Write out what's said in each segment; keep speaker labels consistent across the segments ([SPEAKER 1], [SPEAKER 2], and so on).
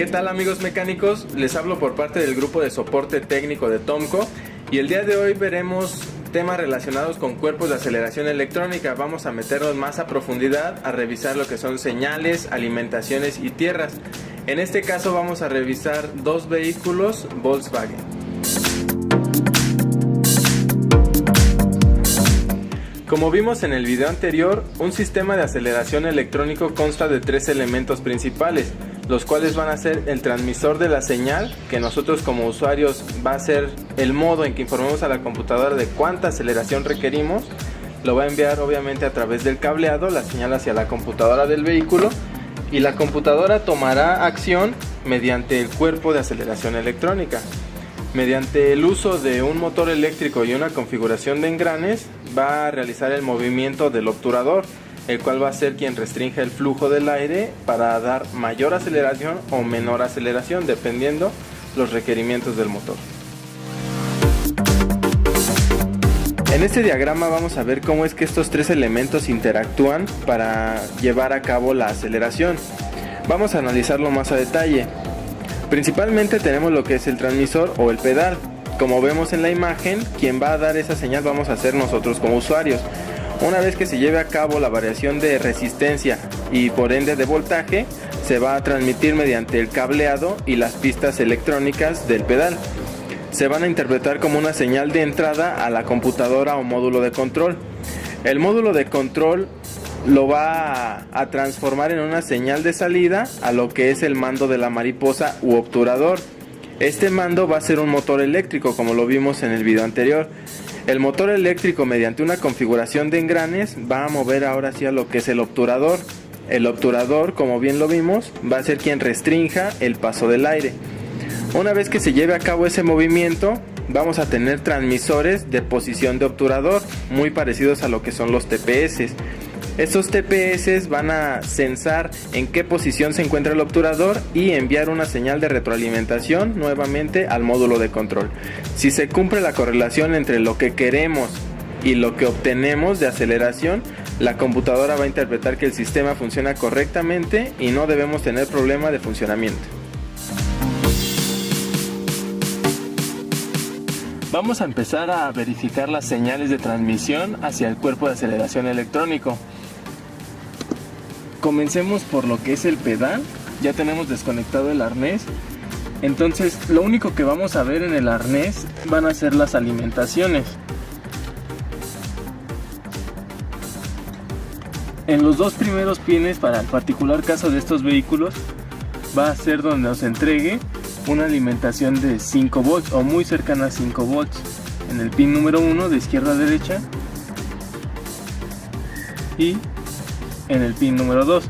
[SPEAKER 1] ¿Qué tal, amigos mecánicos? Les hablo por parte del grupo de soporte técnico de Tomco y el día de hoy veremos temas relacionados con cuerpos de aceleración electrónica. Vamos a meternos más a profundidad a revisar lo que son señales, alimentaciones y tierras. En este caso vamos a revisar dos vehículos Volkswagen. Como vimos en el video anterior, un sistema de aceleración electrónico consta de tres elementos principales, los cuales van a ser el transmisor de la señal, que nosotros como usuarios va a ser el modo en que informemos a la computadora de cuánta aceleración requerimos. Lo va a enviar obviamente a través del cableado la señal hacia la computadora del vehículo y la computadora tomará acción mediante el cuerpo de aceleración electrónica. Mediante el uso de un motor eléctrico y una configuración de engranes, va a realizar el movimiento del obturador, el cual va a ser quien restringe el flujo del aire para dar mayor aceleración o menor aceleración, dependiendo los requerimientos del motor. En este diagrama vamos a ver cómo es que estos tres elementos interactúan para llevar a cabo la aceleración. Vamos a analizarlo más a detalle. Principalmente tenemos lo que es el transmisor o el pedal. Como vemos en la imagen, quien va a dar esa señal vamos a ser nosotros como usuarios. Una vez que se lleve a cabo la variación de resistencia y por ende de voltaje, se va a transmitir mediante el cableado y las pistas electrónicas del pedal. Se van a interpretar como una señal de entrada a la computadora o módulo de control. El módulo de control lo va a transformar en una señal de salida a lo que es el mando de la mariposa u obturador. Este mando va a ser un motor eléctrico, como lo vimos en el video anterior. El motor eléctrico, mediante una configuración de engranes, va a mover ahora sí a lo que es el obturador. El obturador, como bien lo vimos, va a ser quien restrinja el paso del aire. Una vez que se lleve a cabo ese movimiento, vamos a tener transmisores de posición de obturador, muy parecidos a lo que son los TPS. Estos TPS van a censar en qué posición se encuentra el obturador y enviar una señal de retroalimentación nuevamente al módulo de control. Si se cumple la correlación entre lo que queremos y lo que obtenemos de aceleración, la computadora va a interpretar que el sistema funciona correctamente y no debemos tener problema de funcionamiento. Vamos a empezar a verificar las señales de transmisión hacia el cuerpo de aceleración electrónico. Comencemos por lo que es el pedal. Ya tenemos desconectado el arnés. Entonces lo único que vamos a ver en el arnés van a ser las alimentaciones. En los dos primeros pines, para el particular caso de estos vehículos, va a ser donde nos entregue una alimentación de 5 volts o muy cercana a 5 volts. En el pin número 1 de izquierda a derecha y en el pin número 2.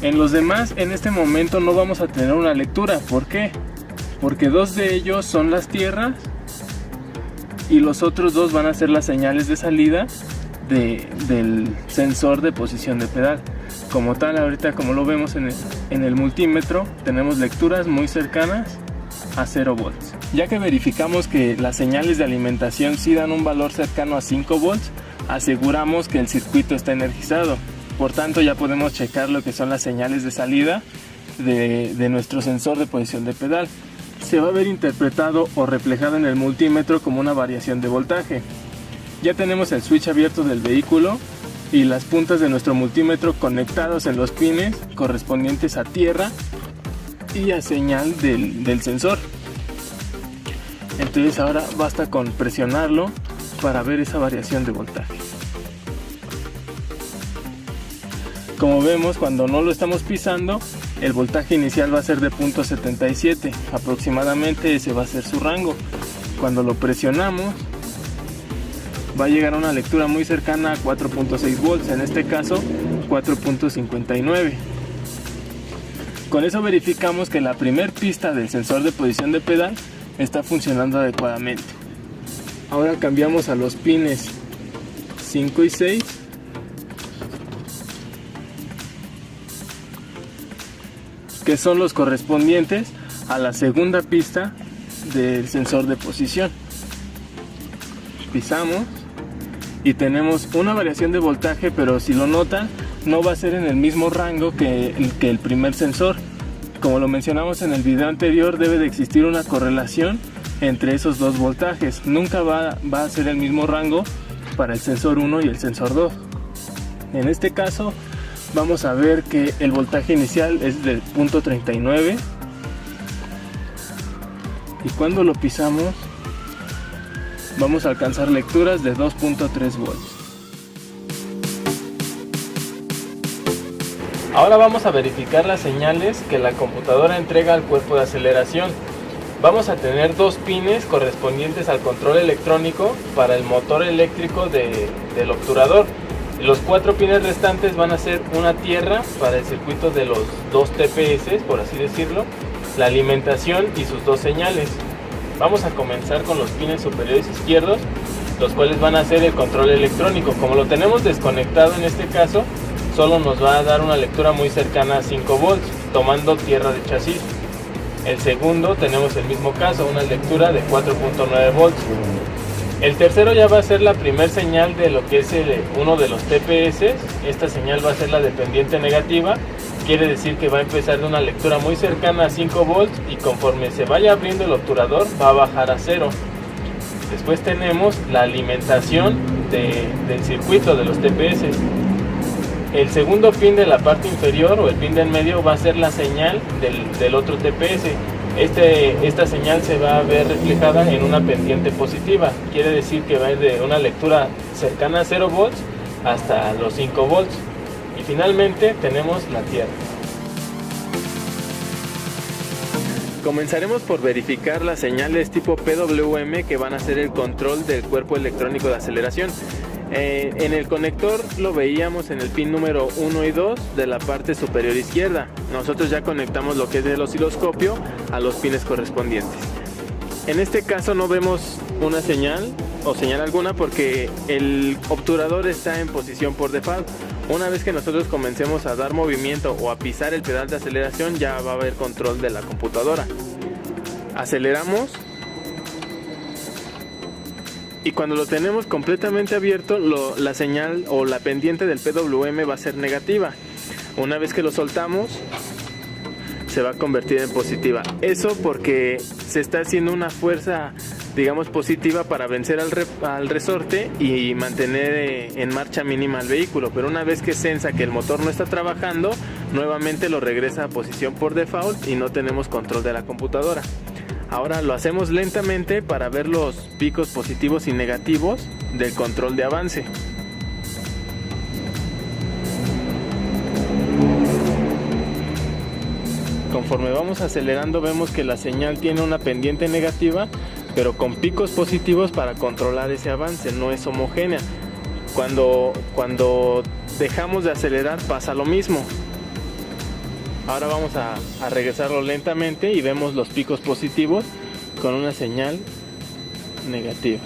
[SPEAKER 1] En los demás, en este momento no vamos a tener una lectura. ¿Por qué? Porque dos de ellos son las tierras y los otros dos van a ser las señales de salida del sensor de posición de pedal. Como tal, ahorita como lo vemos en el multímetro, tenemos lecturas muy cercanas a 0 volts. Ya que verificamos que las señales de alimentación sí dan un valor cercano a 5 volts, aseguramos que el circuito está energizado. Por tanto, ya podemos checar lo que son las señales de salida de nuestro sensor de posición de pedal. Se va a ver interpretado o reflejado en el multímetro como una variación de voltaje. Ya tenemos el switch abierto del vehículo y las puntas de nuestro multímetro conectados en los pines correspondientes a tierra y a señal del sensor. Entonces ahora basta con presionarlo para ver esa variación de voltaje. Como vemos, cuando no lo estamos pisando, el voltaje inicial va a ser de 0.77, aproximadamente ese va a ser su rango. Cuando lo presionamos, va a llegar a una lectura muy cercana a 4.6 volts, en este caso 4.59. Con eso verificamos que la primer pista del sensor de posición de pedal está funcionando adecuadamente. Ahora cambiamos a los pines 5 y 6. Que son los correspondientes a la segunda pista del sensor de posición. Pisamos y tenemos una variación de voltaje, pero si lo notan, no va a ser en el mismo rango que el primer sensor.
[SPEAKER 2] como lo mencionamos en el video anterior, debe de existir una correlación entre esos dos voltajes. Nunca va a ser el mismo rango para el sensor 1 y el sensor 2. En este caso vamos a ver que el voltaje inicial es del punto 39 y cuando lo pisamos vamos a alcanzar lecturas de 2.3 volts.
[SPEAKER 1] Ahora vamos a verificar las señales que la computadora entrega al cuerpo de aceleración. Vamos a tener dos pines correspondientes al control electrónico para el motor eléctrico del obturador. Los 4 pines restantes van a ser una tierra para el circuito de los 2 TPS, por así decirlo, la alimentación y sus 2 señales. Vamos a comenzar con los pines superiores izquierdos, los cuales van a ser el control electrónico. Como lo tenemos desconectado en este caso, solo nos va a dar una lectura muy cercana a 5 volts, tomando tierra de chasis. El segundo tenemos el mismo caso, una lectura de 4.9 volts. El tercero ya va a ser la primer señal de lo que es uno de los TPS. Esta señal va a ser la dependiente negativa, quiere decir que va a empezar de una lectura muy cercana a 5 volts y conforme se vaya abriendo el obturador va a bajar a 0. Después tenemos la alimentación del circuito de los TPS. El segundo pin de la parte inferior o el pin del medio va a ser la señal del otro TPS. Esta señal se va a ver reflejada en una pendiente positiva, quiere decir que va a ir de una lectura cercana a 0 volts hasta los 5 volts. Y finalmente tenemos la tierra. Comenzaremos por verificar las señales tipo PWM que van a ser el control del cuerpo electrónico de aceleración. En el conector lo veíamos en el pin número 1 y 2 de la parte superior izquierda. Nosotros ya conectamos lo que es el osciloscopio a los pines correspondientes. En este caso no vemos una señal o señal alguna porque el obturador está en posición por default. Una vez que nosotros comencemos a dar movimiento o a pisar el pedal de aceleración, ya va a haber control de la computadora. Aceleramos. Y cuando lo tenemos completamente abierto, la señal o la pendiente del PWM va a ser negativa. Una vez que lo soltamos, se va a convertir en positiva. Eso porque se está haciendo una fuerza, digamos, positiva para vencer al resorte y mantener en marcha mínima al vehículo. Pero una vez que sensa que el motor no está trabajando, nuevamente lo regresa a posición por default y no tenemos control de la computadora. Ahora lo hacemos lentamente para ver los picos positivos y negativos del control de avance. Conforme vamos acelerando vemos que la señal tiene una pendiente negativa, pero con picos positivos para controlar ese avance, no es homogénea. Cuando dejamos de acelerar pasa lo mismo. Ahora vamos a regresarlo lentamente y vemos los picos positivos con una señal negativa.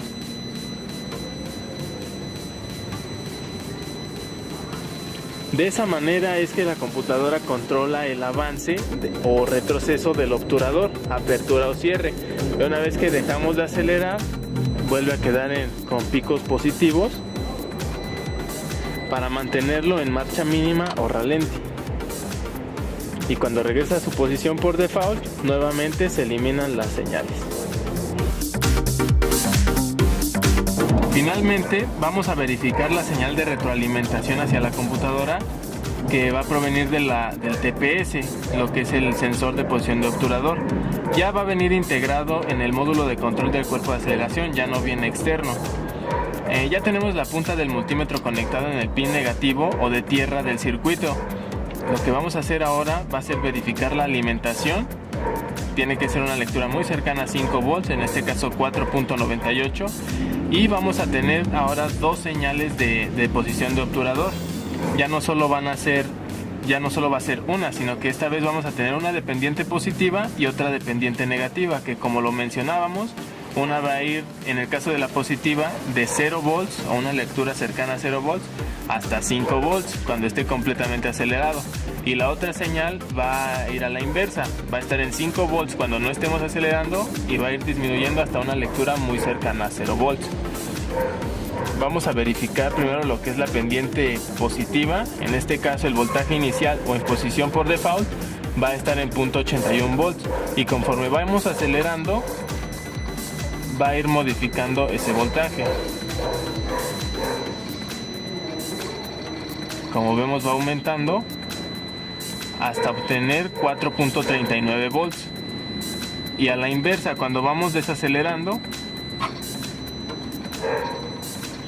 [SPEAKER 1] De esa manera es que la computadora controla el avance o retroceso del obturador, apertura o cierre. Pero una vez que dejamos de acelerar, vuelve a quedar con picos positivos para mantenerlo en marcha mínima o ralenti. Y cuando regresa a su posición por default, nuevamente se eliminan las señales. Finalmente, vamos a verificar la señal de retroalimentación hacia la computadora que va a provenir del TPS, lo que es el sensor de posición de obturador. Ya va a venir integrado en el módulo de control del cuerpo de aceleración, ya no viene externo. Ya tenemos la punta del multímetro conectada en el pin negativo o de tierra del circuito. Lo que vamos a hacer ahora va a ser verificar la alimentación. Tiene que ser una lectura muy cercana a 5 volts, en este caso 4.98. Y vamos a tener ahora dos señales de posición de obturador. Ya no solo va a ser una, sino que esta vez vamos a tener una dependiente positiva y otra dependiente negativa, que como lo mencionábamos, una va a ir, en el caso de la positiva, de 0 volts o una lectura cercana a 0 volts hasta 5 volts cuando esté completamente acelerado. Y la otra señal va a ir a la inversa, va a estar en 5 volts cuando no estemos acelerando y va a ir disminuyendo hasta una lectura muy cercana a 0 volts. Vamos a verificar primero lo que es la pendiente positiva, en este caso el voltaje inicial o en posición por default,
[SPEAKER 2] va a estar en punto 81 volts, y conforme vamos acelerando va a ir modificando ese voltaje. Como vemos, va aumentando hasta obtener 4.39 volts, y a la inversa, cuando vamos desacelerando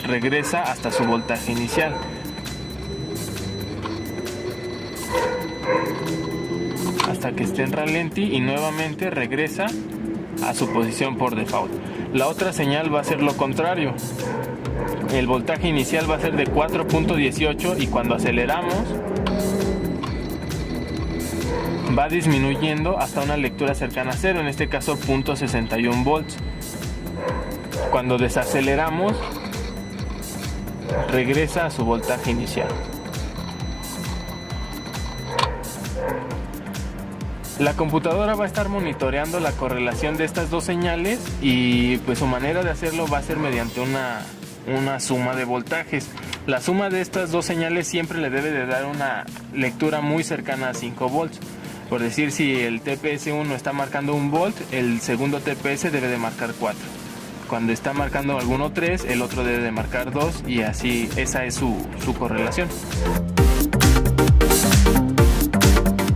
[SPEAKER 2] regresa hasta su voltaje inicial. Hasta que esté en ralentí y nuevamente regresa a su posición por default. La otra señal va a ser lo contrario. El voltaje inicial va a ser de 4.18 y cuando aceleramos va disminuyendo hasta una lectura cercana a cero, en este caso 0.61 volts. Cuando desaceleramos regresa a su voltaje inicial. La computadora va a estar monitoreando la correlación de estas dos señales, y pues su manera de hacerlo va a ser mediante una suma de voltajes. La suma de estas dos señales siempre le debe de dar una lectura muy cercana a 5 volts. Por decir, si el TPS1 está marcando 1 volt, el segundo TPS debe de marcar 4. Cuando está marcando alguno 3, el otro debe de marcar 2, y así esa es su correlación.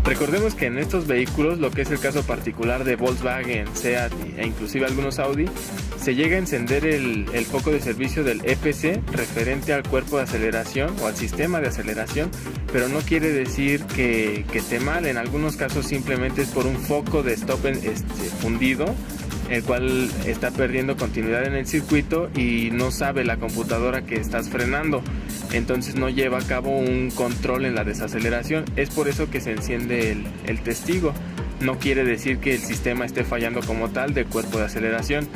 [SPEAKER 2] Recordemos que en estos vehículos, lo que es el caso particular de Volkswagen, Seat e inclusive algunos Audi, se llega a encender el foco de servicio del EPC referente al cuerpo de aceleración o al sistema de aceleración, pero no quiere decir que esté mal. En algunos casos simplemente es por un foco de stop fundido, el cual está perdiendo continuidad en el circuito y no sabe la computadora que estás frenando, entonces no lleva a cabo un control en la desaceleración. Es por eso que se enciende el testigo. No quiere decir que el sistema esté fallando como tal de cuerpo de aceleración.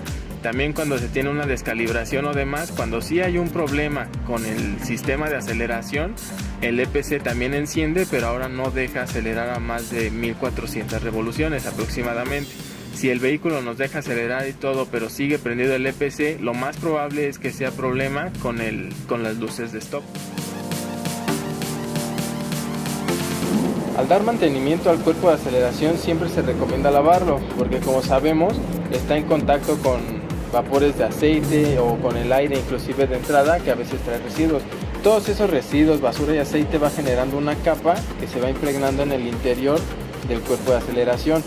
[SPEAKER 2] También cuando se tiene una descalibración o demás, cuando sí hay un problema con el sistema de aceleración, el EPC también enciende, pero ahora no deja acelerar a más de 1400 revoluciones aproximadamente. Si el vehículo nos deja acelerar y todo, pero sigue prendido el EPC, lo más probable es que sea problema con las luces de stop.
[SPEAKER 1] Al dar mantenimiento al cuerpo de aceleración siempre se recomienda lavarlo, porque como sabemos está en contacto con vapores de aceite o con el aire inclusive de entrada, que a veces trae residuos. Todos esos residuos, basura y aceite va generando una capa que se va impregnando en el interior del cuerpo de aceleración.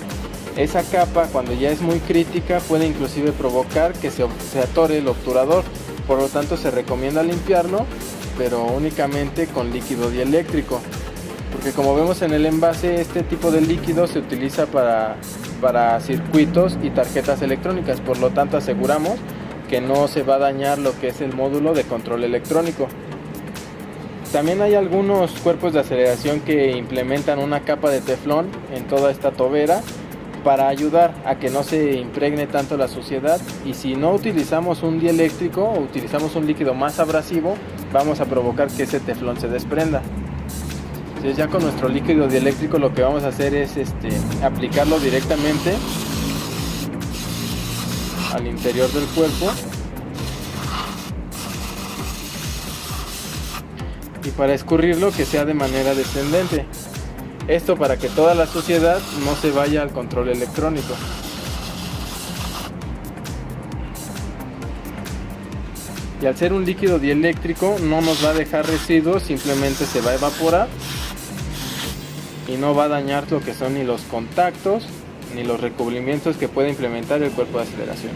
[SPEAKER 1] Esa capa, cuando ya es muy crítica, puede inclusive provocar que se atore el obturador. Por lo tanto, se recomienda limpiarlo, pero únicamente con líquido dieléctrico, porque como vemos en el envase, este tipo de líquido se utiliza para circuitos y tarjetas electrónicas. Por lo tanto, aseguramos que no se va a dañar lo que es el módulo de control electrónico. También hay algunos cuerpos de aceleración que implementan una capa de teflón en toda esta tobera para ayudar a que no se impregne tanto la suciedad, y si no utilizamos un dieléctrico o utilizamos un líquido más abrasivo, vamos a provocar que ese teflón se desprenda. Entonces, ya con nuestro líquido dieléctrico lo que vamos a hacer es aplicarlo directamente al interior del cuerpo, y para escurrirlo que sea de manera descendente. Esto para que toda la suciedad no se vaya al control electrónico. Y al ser un líquido dieléctrico no nos va a dejar residuos, simplemente se va a evaporar y no va a dañar lo que son ni los contactos ni los recubrimientos que puede implementar el cuerpo de aceleración.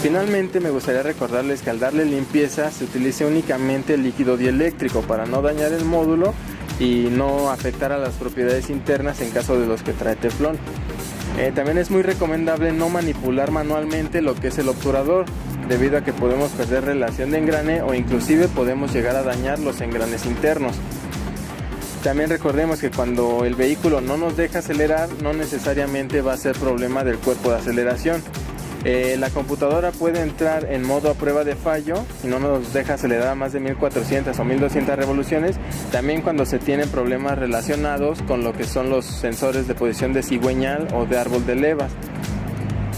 [SPEAKER 1] Finalmente, me gustaría recordarles que al darle limpieza se utilice únicamente el líquido dieléctrico para no dañar el módulo y no afectar a las propiedades internas en caso de los que trae teflón. También es muy recomendable no manipular manualmente lo que es el obturador, debido a que podemos perder relación de engrane o inclusive podemos llegar a dañar los engranes internos. También recordemos que cuando el vehículo no nos deja acelerar, no necesariamente va a ser problema del cuerpo de aceleración. La computadora puede entrar en modo a prueba de fallo y no nos deja acelerar a más de 1400 o 1200 revoluciones, también cuando se tienen problemas relacionados con lo que son los sensores de posición de cigüeñal o de árbol de levas.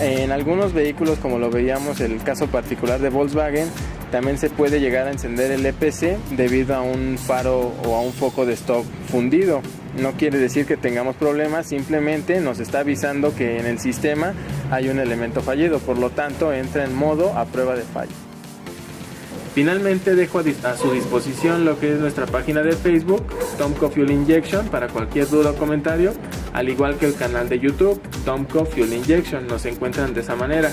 [SPEAKER 1] En algunos vehículos, como lo veíamos el caso particular de Volkswagen, también se puede llegar a encender el EPC debido a un faro o a un foco de stop fundido. No quiere decir que tengamos problemas, simplemente nos está avisando que en el sistema hay un elemento fallido, por lo tanto entra en modo a prueba de fallo. Finalmente dejo a su disposición lo que es nuestra página de Facebook, Tomco Fuel Injection, para cualquier duda o comentario, al igual que el canal de YouTube, Tomco Fuel Injection, nos encuentran de esa manera.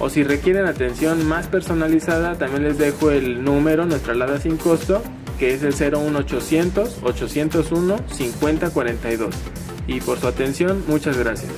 [SPEAKER 1] O si requieren atención más personalizada, también les dejo el número, nuestra alada sin costo, que es el 01800 801 5042. Y por su atención, muchas gracias.